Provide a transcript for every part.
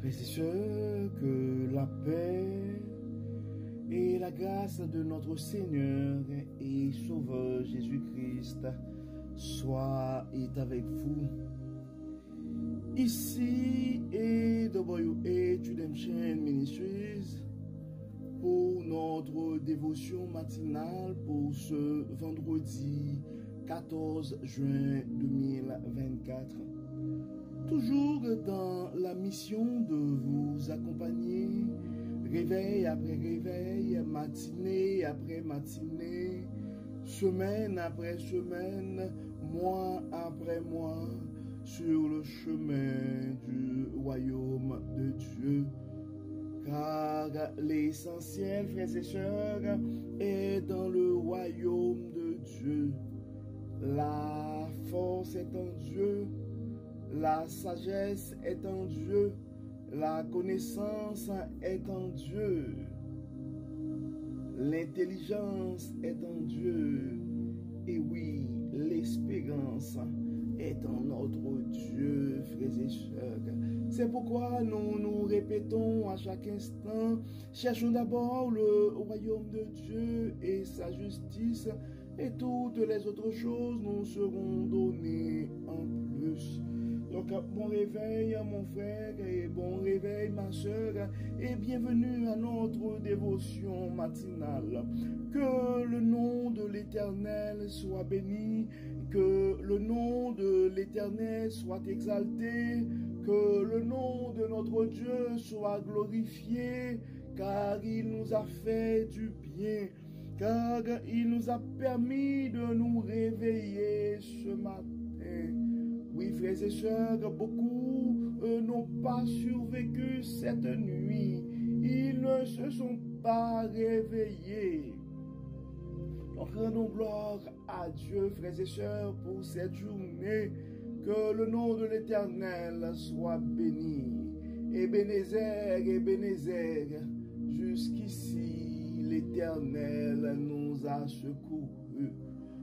Frères et sœurs, que la paix et la grâce de notre Seigneur et Sauveur Jésus-Christ soient avec vous. Ici est WH Redemption Ministries pour notre dévotion matinale pour ce vendredi 14 juin 2024. Toujours dans la mission de vous accompagner, réveil après réveil, matinée après matinée, semaine après semaine, mois après mois, sur le chemin du royaume de Dieu. Car l'essentiel, frères et sœurs, est dans le royaume de Dieu. La force est en Dieu. La sagesse est en Dieu, la connaissance est en Dieu, l'intelligence est en Dieu, et oui, l'espérance est en notre Dieu, frères et sœurs. C'est pourquoi nous nous répétons à chaque instant, cherchons d'abord le royaume de Dieu et sa justice, et toutes les autres choses nous seront données en plus. Donc, bon réveil, mon frère, et bon réveil, ma soeur, et bienvenue à notre dévotion matinale. Que le nom de l'Éternel soit béni, que le nom de l'Éternel soit exalté, que le nom de notre Dieu soit glorifié, car il nous a fait du bien, car il nous a permis de nous réveiller ce matin. Oui, frères et sœurs, beaucoup n'ont pas survécu cette nuit. Ils ne se sont pas réveillés. Donc, rendons gloire à Dieu, frères et sœurs, pour cette journée. Que le nom de l'Éternel soit béni. Ebenezer, jusqu'ici, l'Éternel nous a secourus.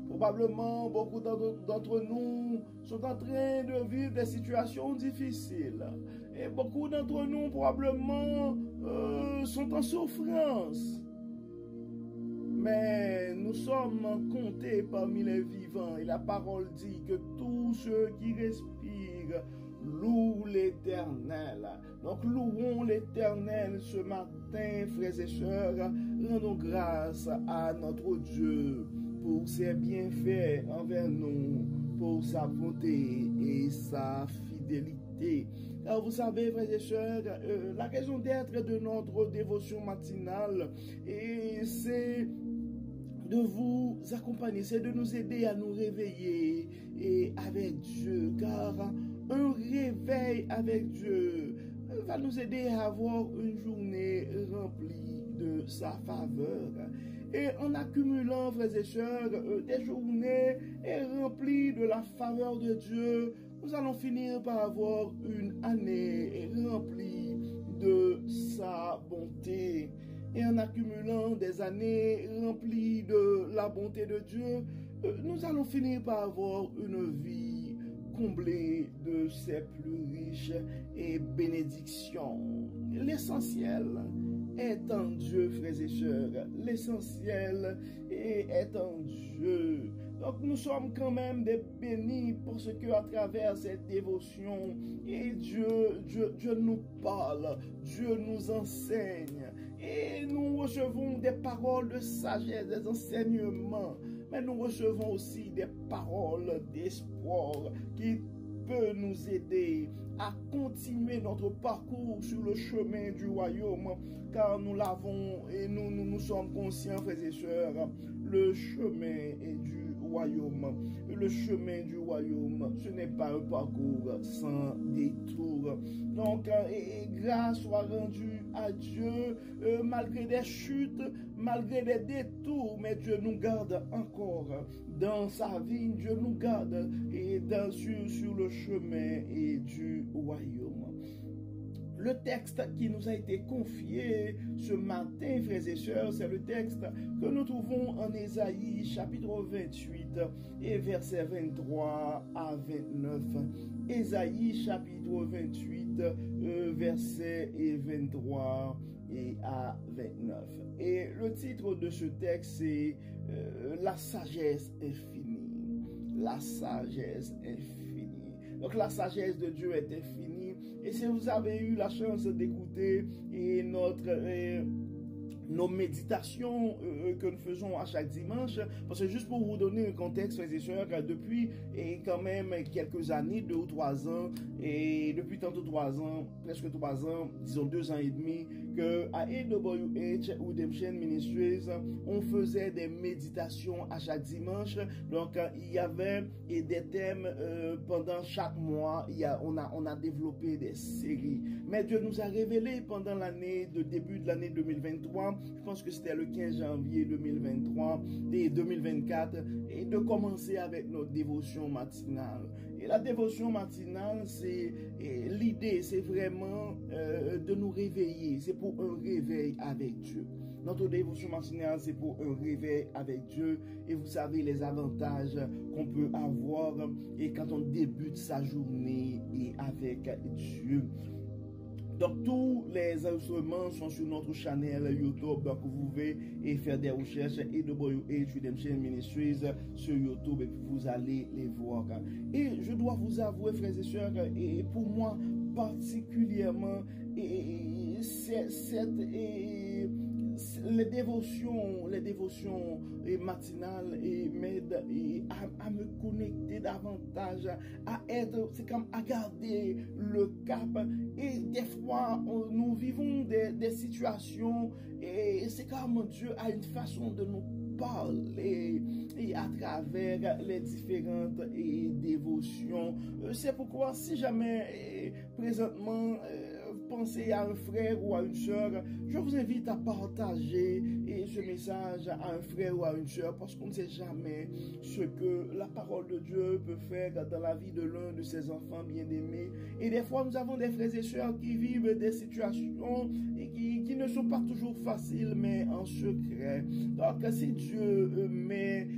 Probablement, beaucoup d'entre nous sont en train de vivre des situations difficiles. Et beaucoup d'entre nous, probablement, sont en souffrance. Mais nous sommes comptés parmi les vivants. Et la parole dit que tous ceux qui respirent louent l'Éternel. Donc, louons l'Éternel ce matin, frères et sœurs. Rendons grâce à notre Dieu pour ses bienfaits envers nous, pour sa bonté et sa fidélité. Alors vous savez, frères et sœurs, la raison d'être de notre dévotion matinale, et c'est de vous accompagner, c'est de nous aider à nous réveiller et avec Dieu, car un réveil avec Dieu va nous aider à avoir une journée remplie de sa faveur. Et en accumulant, frères et sœurs, des journées remplies de la faveur de Dieu, nous allons finir par avoir une année remplie de sa bonté. Et en accumulant des années remplies de la bonté de Dieu, nous allons finir par avoir une vie comblée de ses plus riches et bénédictions. L'essentiel est en Dieu, frères et sœurs. L'essentiel est en Dieu. Donc nous sommes quand même des bénis parce que à travers cette dévotion, et Dieu nous parle, Dieu nous enseigne, et nous recevons des paroles de sagesse, des enseignements, mais nous recevons aussi des paroles d'espoir qui peut nous aider à continuer notre parcours sur le chemin du royaume, car nous l'avons et nous sommes conscients, frères et sœurs, le chemin est du royaume. Le chemin du royaume, ce n'est pas un parcours sans détour. Donc, et grâce soit rendue à Dieu, malgré des chutes, malgré des détours, mais Dieu nous garde encore dans sa vie, Dieu nous garde et sur le chemin et du royaume. Le texte qui nous a été confié ce matin, frères et sœurs, c'est le texte que nous trouvons en Ésaïe chapitre 28 et versets 23 à 29. Ésaïe chapitre 28 versets 23 et à 29. Et le titre de ce texte, c'est La sagesse infinie. La sagesse infinie. Donc la sagesse de Dieu est infinie. Et si vous avez eu la chance d'écouter nos méditations que nous faisons à chaque dimanche, parce que juste pour vous donner un contexte, frères et sœurs, depuis quand même quelques années, 2 ou 3 ans, et depuis tantôt 3 ans, presque 3 ans, disons 2 ans et demi, que à AWH Redemption Ministries, on faisait des méditations à chaque dimanche. Donc il y avait des thèmes pendant chaque mois. On a développé des séries. Mais Dieu nous a révélé pendant début de l'année 2023, je pense que c'était le 15 janvier 2023 et 2024, et de commencer avec notre dévotion matinale. Et la dévotion matinale, l'idée, c'est vraiment de nous réveiller. C'est pour un réveil avec Dieu. Notre dévotion matinale, c'est pour un réveil avec Dieu. Et vous savez les avantages qu'on peut avoir et quand on débute sa journée et avec Dieu. Donc tous les instruments sont sur notre chaîne YouTube, donc vous pouvez faire des recherches AWH Redemption Ministries sur YouTube et vous allez les voir. Et je dois vous avouer, frères et sœurs, et pour moi particulièrement, les dévotions matinales m'aident à me connecter davantage, c'est comme à garder le cap. Et des fois, nous vivons des situations et c'est comme Dieu a une façon de nous parler et à travers les différentes dévotions. C'est pourquoi si jamais présentement pensez à un frère ou à une soeur, je vous invite à partager ce message à un frère ou à une soeur, parce qu'on ne sait jamais ce que la parole de Dieu peut faire dans la vie de l'un de ses enfants bien-aimés. Et des fois, nous avons des frères et sœurs qui vivent des situations et qui ne sont pas toujours faciles, mais en secret. Donc, si Dieu met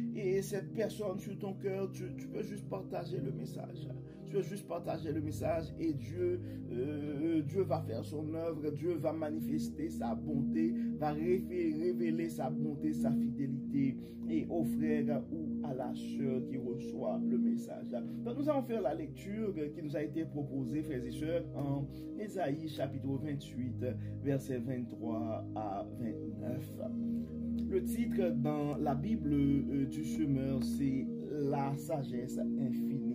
cette personne sur ton cœur, tu peux juste partager le message. Tu peux juste partager le message et Dieu va faire son œuvre, Dieu va manifester sa bonté, va révéler sa bonté, sa fidélité et au frère ou à la sœur qui reçoit le message. Donc nous allons faire la lecture qui nous a été proposée, frères et sœurs, en Ésaïe chapitre 28, versets 23 à 29. Le titre dans la Bible du semeur, c'est La sagesse infinie.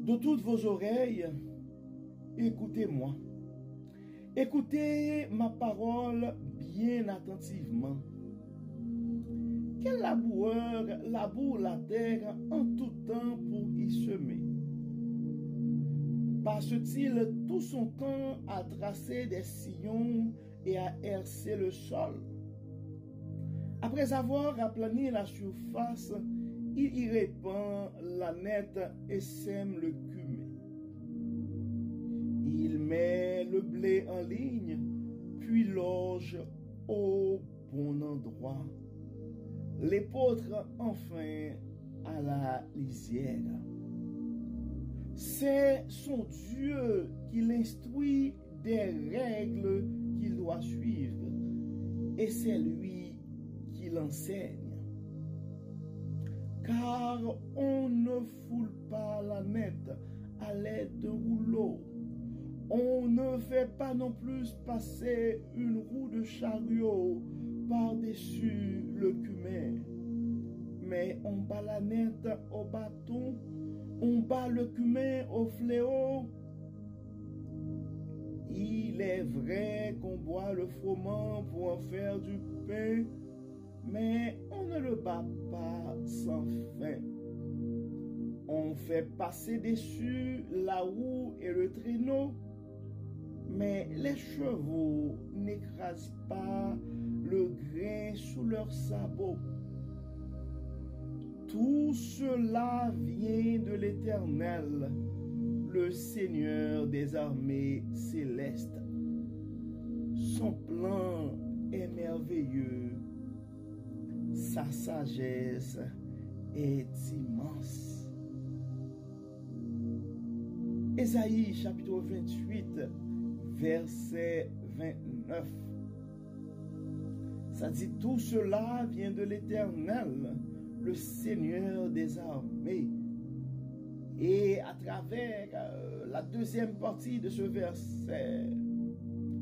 De toutes vos oreilles, écoutez-moi. Écoutez ma parole bien attentivement. Quel laboureur laboure la terre en tout temps pour y semer? Passe-t-il tout son temps à tracer des sillons et à herser le sol? Après avoir aplani la surface, il y répand la nette et sème le cumin. Il met le blé en ligne, puis loge au bon endroit. L'épeautre enfin à la lisière. C'est son Dieu qui l'instruit des règles qu'il doit suivre, et c'est lui qui l'enseigne. Car on ne foule pas la nette à l'aide d'un rouleau. On ne fait pas non plus passer une roue de chariot par-dessus le cumin. Mais on bat la nette au bâton, on bat le cumin au fléau. Il est vrai qu'on boit le froment pour en faire du pain, mais on ne le bat pas sans fin. On fait passer dessus la roue et le traîneau, mais les chevaux n'écrasent pas le grain sous leurs sabots. Tout cela vient de l'Éternel, le Seigneur des armées célestes. Son plan est merveilleux, sa sagesse est immense. Ésaïe chapitre 28, verset 29. Ça dit, tout cela vient de l'Éternel, le Seigneur des armées. Et à travers la deuxième partie de ce verset,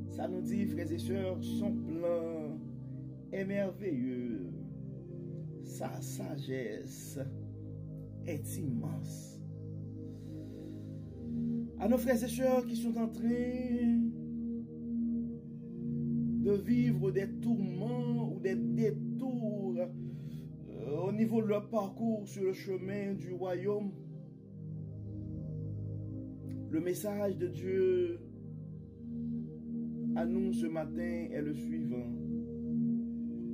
ça nous dit, frères et sœurs, son plan est merveilleux, sa sagesse est immense. À nos frères et sœurs qui sont en train de vivre des tourments ou des détours au niveau de leur parcours sur le chemin du royaume, le message de Dieu à nous ce matin est le suivant.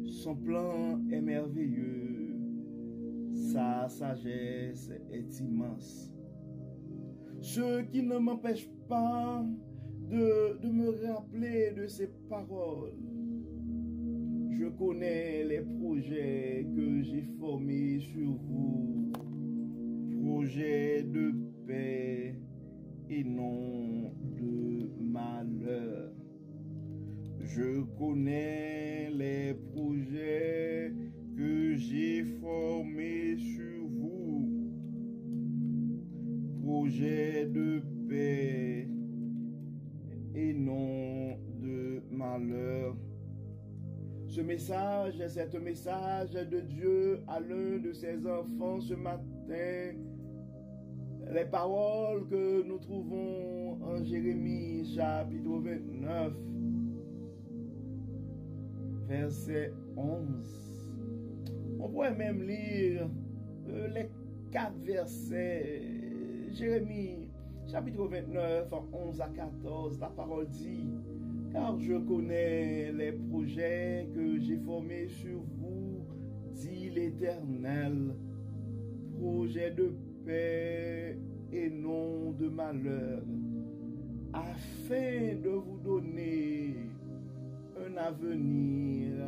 Son plan est merveilleux, sa sagesse est immense. Ce qui ne m'empêche pas de me rappeler de ces paroles. Je connais les projets que j'ai formés sur vous, projets de paix et non de malheur. Je connais les projets que j'ai formés sur vous, projets de paix et non de malheur. Ce message, c'est un message de Dieu à l'un de ses enfants ce matin. Les paroles que nous trouvons en Jérémie chapitre 29, verset 11. On pourrait même lire les 4 versets. Jérémie chapitre 29, 11 à 14, la parole dit, « Car je connais les projets que j'ai formés sur vous, dit l'Éternel, projets de paix et non de malheur, afin de vous donner un avenir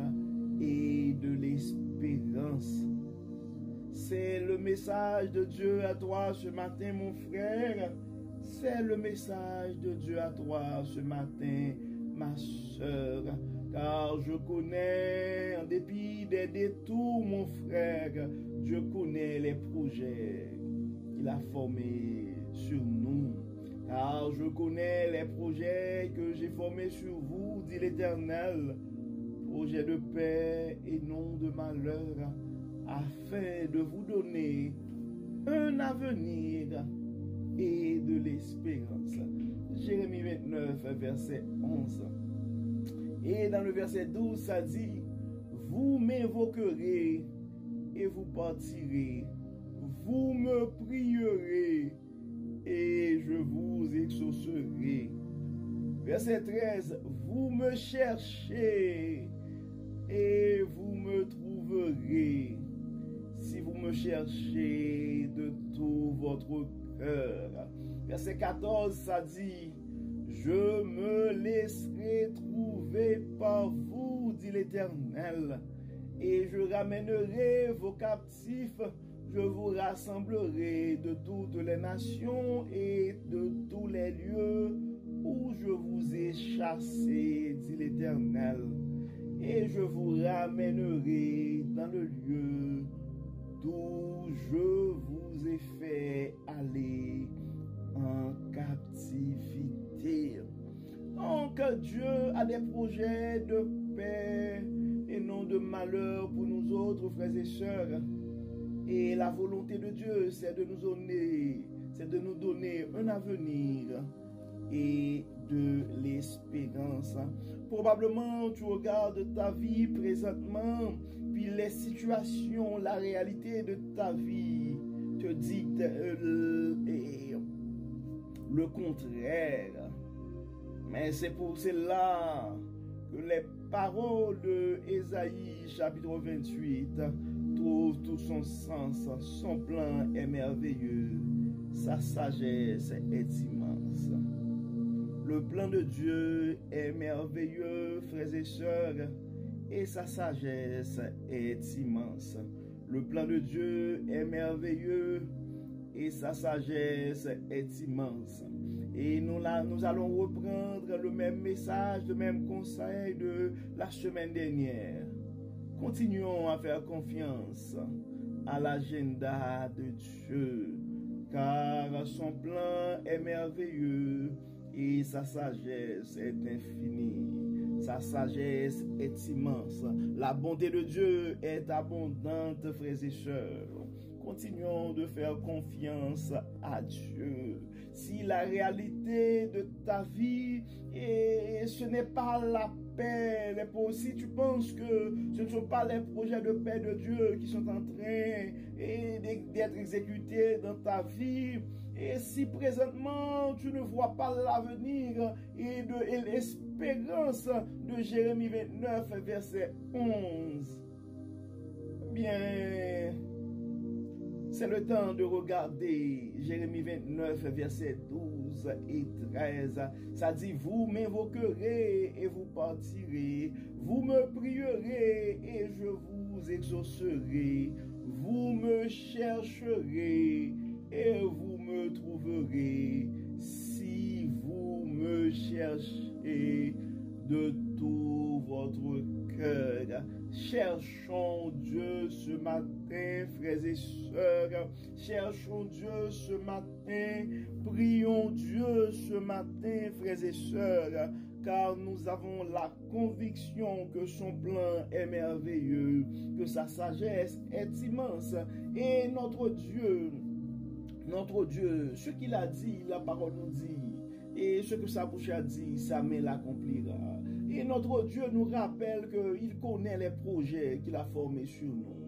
et de l'espérance. » C'est le message de Dieu à toi ce matin, mon frère. C'est le message de Dieu à toi ce matin, ma soeur. Car je connais, en dépit des détours, mon frère, je connais les projets qu'il a formés sur nous. Car je connais les projets que j'ai formés sur vous, dit l'Éternel, projets de paix et non de malheur, afin de vous donner un avenir et de l'espérance. Jérémie 29, verset 11. Et dans le verset 12, ça dit, « Vous m'invoquerez et vous partirez, vous me prierez et je vous exaucerai. » Verset 13, « Vous me cherchez et vous me trouverez, si vous me cherchez de tout votre cœur. » Verset 14, ça dit, « Je me laisserai trouver par vous, dit l'Éternel, et je ramènerai vos captifs, je vous rassemblerai de toutes les nations et de tous les lieux où je vous ai chassés, dit l'Éternel, et je vous ramènerai dans le lieu d'où je vous ai fait aller en captivité. » Donc Dieu a des projets de paix et non de malheur pour nous autres, frères et sœurs. Et la volonté de Dieu, c'est de nous donner un avenir et de l'espérance. Probablement, tu regardes ta vie présentement, puis les situations, la réalité de ta vie te dicte le contraire. Mais c'est pour cela que les paroles de Ésaïe chapitre 28 trouvent tout son sens. Son plan est merveilleux, sa sagesse est immense. Le plan de Dieu est merveilleux, frères et sœurs, et sa sagesse est immense. Le plan de Dieu est merveilleux et sa sagesse est immense. Et nous allons reprendre le même message, le même conseil de la semaine dernière. Continuons à faire confiance à l'agenda de Dieu, car son plan est merveilleux et sa sagesse est infinie. Sa sagesse est immense. La bonté de Dieu est abondante, frères et sœurs. Continuons de faire confiance à Dieu. Si la réalité de ta vie, et ce n'est pas la paix, si tu penses que ce ne sont pas les projets de paix de Dieu qui sont en train d'être exécutés dans ta vie, et si présentement tu ne vois pas l'avenir et l'espérance de Jérémie 29, verset 11, bien, c'est le temps de regarder Jérémie 29, versets 12 et 13. Ça dit, vous m'invoquerez et vous partirez. Vous me prierez et je vous exaucerai. Vous me chercherez et vous me trouverez. Si vous me cherchez de tout votre cœur. Cherchons Dieu ce matin, frères et sœurs. Cherchons Dieu ce matin. Prions Dieu ce matin, frères et sœurs, car nous avons la conviction que son plan est merveilleux, que sa sagesse est immense. Et notre Dieu, ce qu'il a dit, la parole nous dit, et ce que sa bouche a dit, sa main l'accomplira. Et notre Dieu nous rappelle qu'il connaît les projets qu'il a formés sur nous.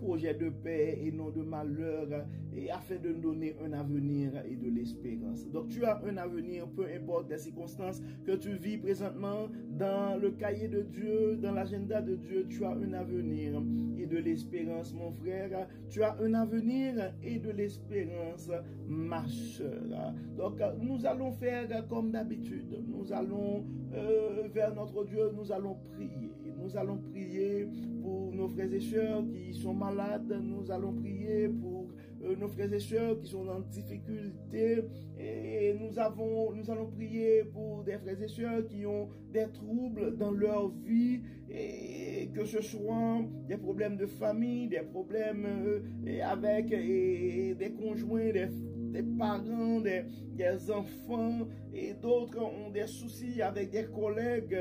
Projets de paix et non de malheur, et afin de nous donner un avenir et de l'espérance. Donc tu as un avenir, peu importe les circonstances que tu vis présentement, dans le cahier de Dieu, dans l'agenda de Dieu, tu as un avenir et de l'espérance, mon frère. Tu as un avenir et de l'espérance, ma soeur. Donc nous allons faire comme d'habitude. Nous allons vers notre Dieu, nous allons prier. Nous allons prier pour nos frères et sœurs qui sont malades. Nous allons prier pour nos frères et sœurs qui sont en difficulté. Et nous allons prier pour des frères et sœurs qui ont des troubles dans leur vie. Et que ce soit des problèmes de famille, des problèmes avec des conjoints, des parents, des enfants, et d'autres ont des soucis avec des collègues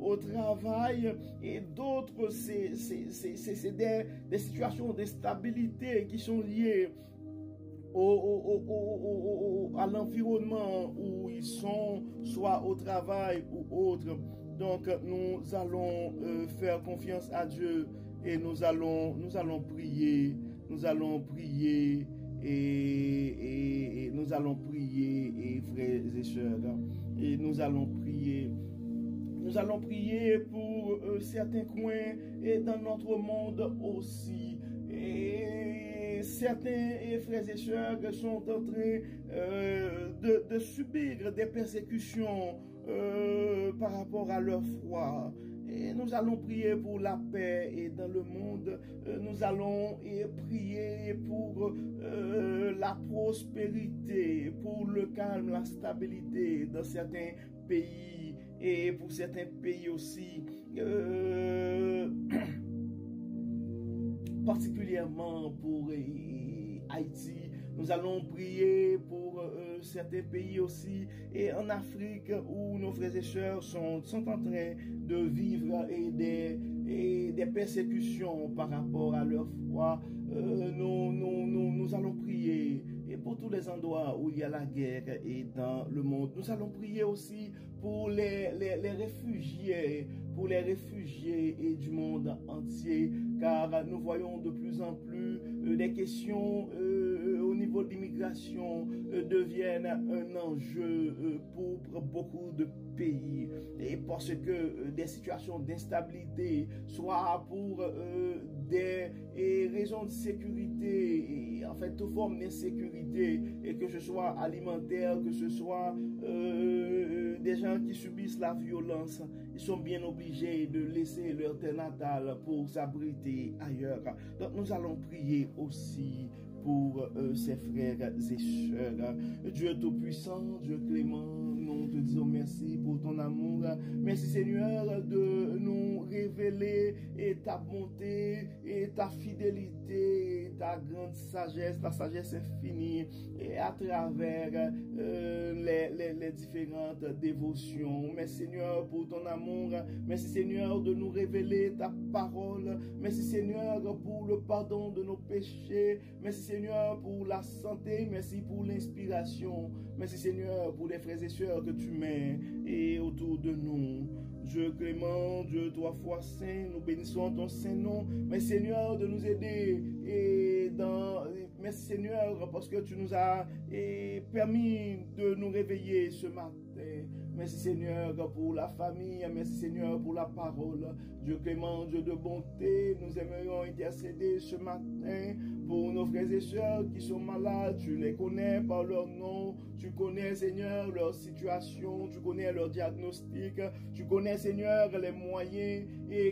au travail, et d'autres c'est des situations d'instabilité qui sont liées à l'environnement où ils sont, soit au travail ou autre. Donc nous allons faire confiance à Dieu et nous allons prier, et nous allons prier, et frères et sœurs, et nous allons prier pour certains coins et dans notre monde aussi. Et certains frères et sœurs sont en train de subir des persécutions par rapport à leur foi. Et nous allons prier pour la paix et dans le monde. Nous allons prier pour la prospérité, pour le calme, la stabilité dans certains pays et pour certains pays aussi, particulièrement pour Haïti. Nous allons prier pour certains pays aussi, et en Afrique où nos frères et sœurs sont en train de vivre des persécutions par rapport à leur foi. Nous allons prier, et pour tous les endroits où il y a la guerre et dans le monde. Nous allons prier aussi pour les réfugiés, et du monde entier, car nous voyons de plus en plus des questions au niveau de l'immigration deviennent un enjeu pour beaucoup de pays, et parce que des situations d'instabilité, soit pour des raisons de sécurité, et en fait toute forme d'insécurité, et que ce soit alimentaire, que ce soit des gens qui subissent la violence, ils sont bien obligés de laisser leur terre natale pour s'abriter ailleurs. Donc nous allons prier aussi pour ses frères et sœurs. Dieu Tout-Puissant, Dieu Clément, nous te disons merci pour ton amour. Merci Seigneur de nous révéler et ta bonté et ta fidélité, ta grande sagesse, ta sagesse infinie, et à travers les différentes dévotions. Merci Seigneur pour ton amour. Merci Seigneur de nous révéler ta parole. Merci Seigneur pour le pardon de nos péchés. Merci Seigneur pour la santé. Merci pour l'inspiration. Merci Seigneur pour les frères et sœurs que tu mets et autour de nous. Dieu Clément, Dieu trois fois saint, nous bénissons ton saint nom. Merci Seigneur de nous aider merci Seigneur parce que tu nous as permis de nous réveiller ce matin. Merci Seigneur pour la famille, merci Seigneur pour la parole. Dieu Clément, Dieu de bonté, nous aimerions intercéder ce matin pour nos frères et sœurs qui sont malades. Tu les connais par leur nom, tu connais Seigneur leur situation, tu connais leur diagnostic, tu connais Seigneur les moyens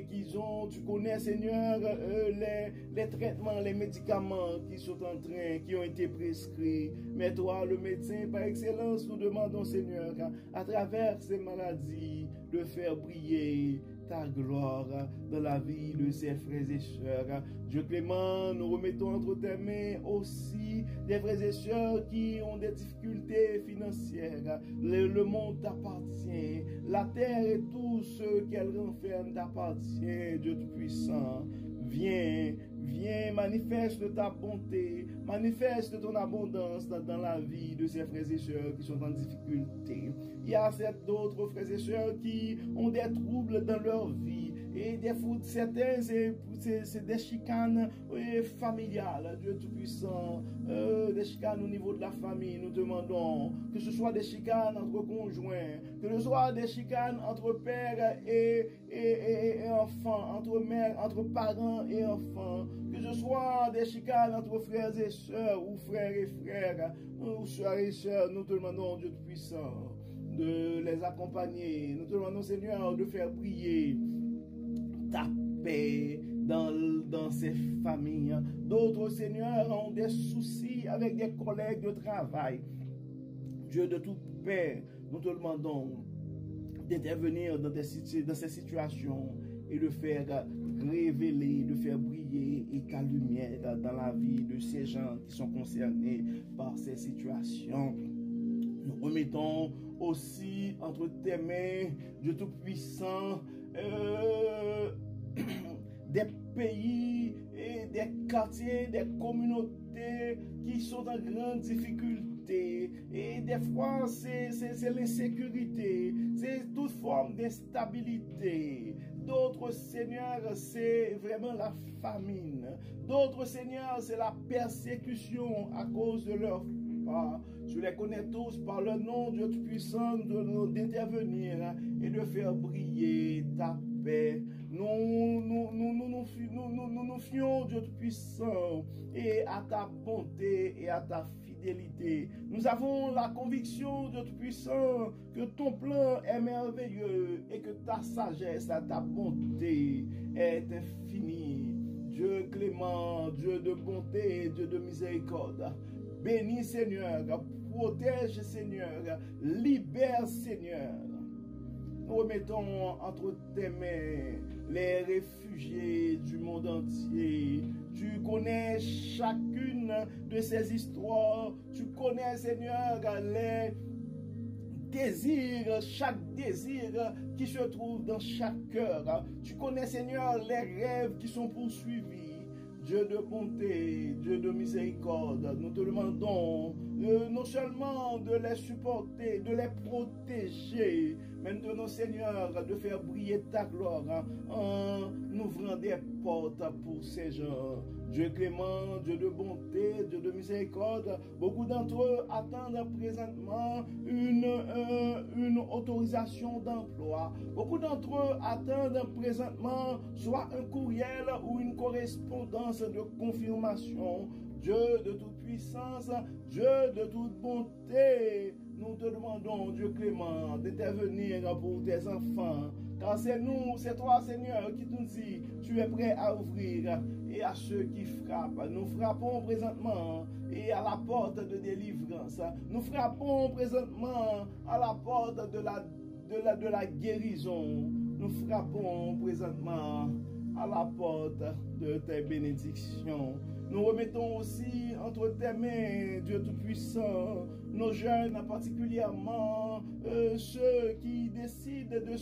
qu'ils ont, tu connais Seigneur les traitements, les médicaments qui ont été prescrits. Mais toi, le médecin par excellence, nous demandons Seigneur, à travers ces maladies, de faire briller ta gloire dans la vie de ses frères et sœurs. Dieu Clément, nous remettons entre tes mains aussi des frères et sœurs qui ont des difficultés financières. Le monde t'appartient, la terre et tout ce qu'elle renferme t'appartient, Dieu Tout-Puissant. Viens, manifeste ta bonté, manifeste ton abondance dans la vie de ces frères et sœurs qui sont en difficulté. Il y a d'autres frères et sœurs qui ont des troubles dans leur vie. Et certains, c'est des chicanes familiales, Dieu Tout-Puissant, des chicanes au niveau de la famille. Nous demandons que ce soit des chicanes entre conjoints, que ce soit des chicanes entre père et enfants, entre parents et enfants, que ce soit des chicanes entre frères et sœurs ou frères et frères, ou sœurs et sœurs. Nous te demandons, Dieu Tout-Puissant, de les accompagner. Nous te demandons, Seigneur, de faire briller ta paix dans ces familles. D'autres, Seigneur, ont des soucis avec des collègues de travail. Dieu de toute paix, nous te demandons d'intervenir dans ces situations et de faire révéler, de faire briller et ta lumière dans la vie de ces gens qui sont concernés par ces situations. Nous remettons aussi entre tes mains, Dieu Tout-Puissant, des pays et des quartiers, des communautés qui sont en grande difficulté. Et des fois, c'est l'insécurité, c'est toute forme d'instabilité. D'autres, Seigneur, c'est vraiment la famine. D'autres, Seigneur, c'est la persécution à cause de leur foi. Tu les connais tous par le nom, Dieu Tout-Puissant, d'intervenir et de faire briller ta paix. Nous fions, Dieu Tout-Puissant, et à ta bonté et à ta fidélité. Nous avons la conviction, Dieu Tout-Puissant, que ton plan est merveilleux et que ta sagesse, ta bonté est infinie. Dieu clément, Dieu de bonté, Dieu de miséricorde. Bénis, Seigneur, protège, Seigneur, libère, Seigneur. Nous remettons entre tes mains les réfugiés du monde entier. Tu connais chacune de ces histoires. Tu connais, Seigneur, les désirs, chaque désir qui se trouve dans chaque cœur. Tu connais, Seigneur, les rêves qui sont poursuivis. Dieu de bonté, Dieu de miséricorde, nous te demandons non seulement de les supporter, de les protéger, mais de nos seigneurs de faire briller ta gloire en ouvrant des portes pour ces gens. Dieu clément, Dieu de bonté, Dieu de miséricorde, beaucoup d'entre eux attendent présentement une autorisation d'emploi. Beaucoup d'entre eux attendent présentement soit un courriel ou une correspondance de confirmation. Dieu de toute puissance, Dieu de toute bonté, nous te demandons, Dieu clément, d'intervenir pour tes enfants. Car c'est nous, c'est toi, Seigneur, qui nous dit, tu es prêt à ouvrir. Et à ceux qui frappent, nous frappons présentement et à la porte de délivrance. Nous frappons présentement à la porte de la guérison. Nous frappons présentement à la porte de tes bénédictions. Nous remettons aussi entre tes mains, Dieu Tout-Puissant, nos jeunes, particulièrement ceux qui décident de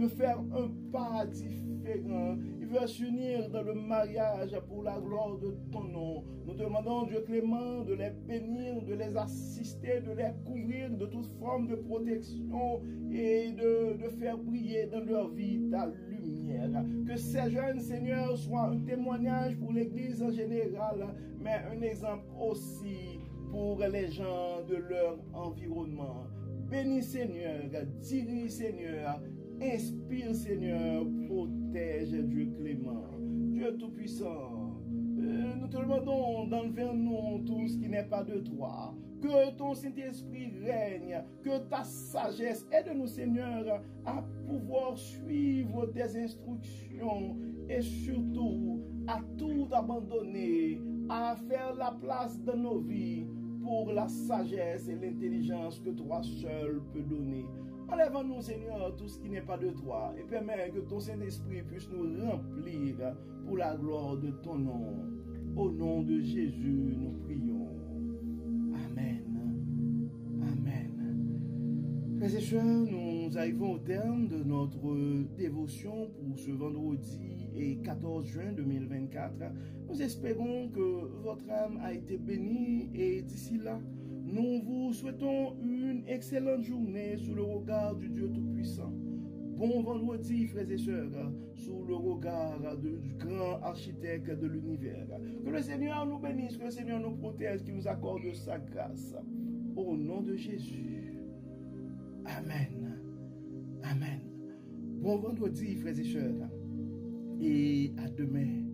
faire un pas différent. Ils veulent s'unir dans le mariage pour la gloire de ton nom. Nous te demandons, Dieu clément, de les bénir, de les assister, de les couvrir de toute forme de protection et de faire briller dans leur vie ta lumière. Que ces jeunes, Seigneur, soient un témoignage pour l'Église en général, mais un exemple aussi pour les gens de leur environnement. Bénis, Seigneur, dirige, Seigneur, inspire, Seigneur, protège, Dieu clément, Dieu tout-puissant. Nous te demandons d'enlever en nous tout ce qui n'est pas de toi. Que ton Saint-Esprit règne, que ta sagesse aide-nous, Seigneur, à pouvoir suivre tes instructions et surtout à tout abandonner, à faire la place dans nos vies pour la sagesse et l'intelligence que toi seul peux donner. Enlève en nous, Seigneur, tout ce qui n'est pas de toi et permets que ton Saint-Esprit puisse nous remplir pour la gloire de ton nom. Au nom de Jésus, nous prions. Amen. Amen. Frères et sœurs, nous arrivons au terme de notre dévotion pour ce vendredi et 14 juin 2024. Nous espérons que votre âme a été bénie et d'ici là, nous vous souhaitons une excellente journée sous le regard du Dieu Tout-Puissant. Bon vendredi, frères et sœurs, sous le regard du grand architecte de l'univers. Que le Seigneur nous bénisse, que le Seigneur nous protège, qu'il nous accorde sa grâce. Au nom de Jésus. Amen. Amen. Bon vendredi, frères et sœurs. Et à demain.